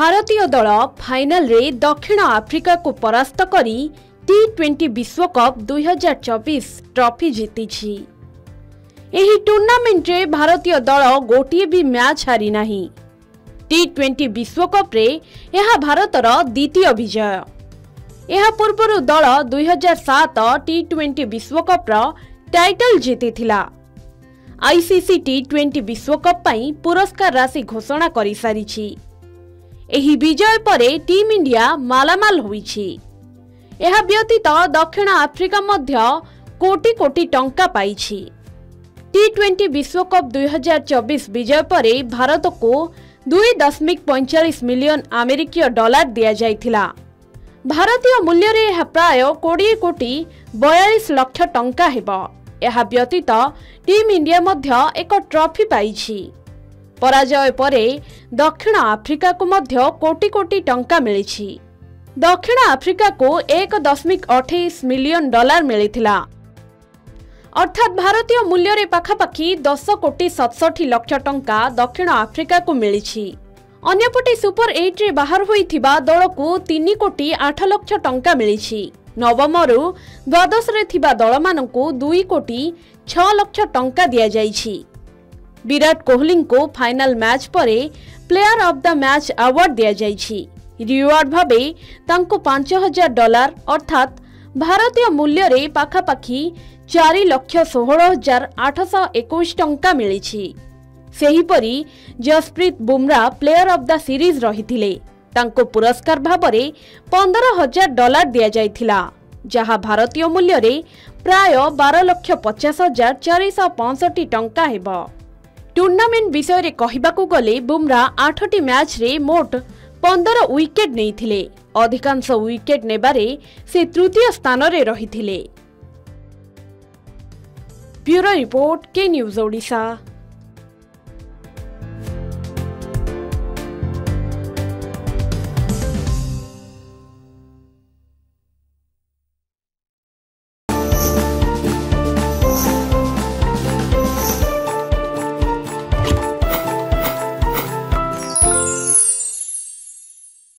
भारतीय दल फाइनल रे दक्षिण आफ्रिका को परास्त करी टी20 विश्वकप 2024 ट्रॉफी जीति। एही टूर्नामेंट रे भारतीय दल गोटे भी मैच हारी नाही। टी20 विश्वकप रे यह भारतर द्वितीय विजय। यह पूर्व दल 2007 टी20 विश्वकप रो टाइटल जीतिथिला। आईसीसी टी20 विश्वकप पई पुरस्कार राशि घोषणा करि सारिछि। एही विजय परे टीम इंडिया मालामाल होईछि। यह व्यतीत दक्षिण आफ्रिका मध्य कोटी कोटी टंका पाइछि। टी20 विश्वकप 2024 विजय परे भारत को 2.45 मिलियन अमेरिकीय डॉलर दिया जाइथिला। भारतीय मूल्य रे यह प्राय 20 कोटी 42 लाख टंका हेबो। यह व्यतीत टीम इंडिया मध्य एक ट्रॉफी पाइछि। पराजय परे दक्षिण आफ्रिका को मध्य कोटी कोटी टंका मिलिछि। दक्षिण आफ्रिका को 1.28 मिलियन डॉलर मिलिथिला, अर्थात भारतीय मूल्य रे पाखापाखी 10 कोटी 67 लाख टंका दक्षिण आफ्रिका को मिलिछि। अन्यपटे सुपर 8 रे बाहर होइथिबा दल को 3 कोटी 8 लाख टंका मिलिछि। नवम रु द्वादश रे थिबा दल मानकु 2 कोटी 6 लाख टंका दिया जाइछि। विराट कोहली को फाइनल मैच परे player of the match award दिया जाइछि। रिवार्ड भाबे तांको 5000 डॉलर अर्थात भारतीय मूल्य रे पाखापाखी 4,16,821 टंका मिलिछि। सेहीपरि Jasprit Bumrah player of the series रहिथिले। तांको पुरस्कार भाबरे 15,000 डॉलर दिया जाइथिला, जहा भारतीय मूल्य रे प्राय 12,50,465 टंका हेबो। टूर्नामेंट विषय रे कहिबाकू गले बुमराह 8टी मैच रे मोट 15 विकेट नेइथिले। अधिकांश विकेट नेबारे से तृतीय स्थान रे रहिथिले। ब्यूरो रिपोर्ट के न्यूज ओडिशा।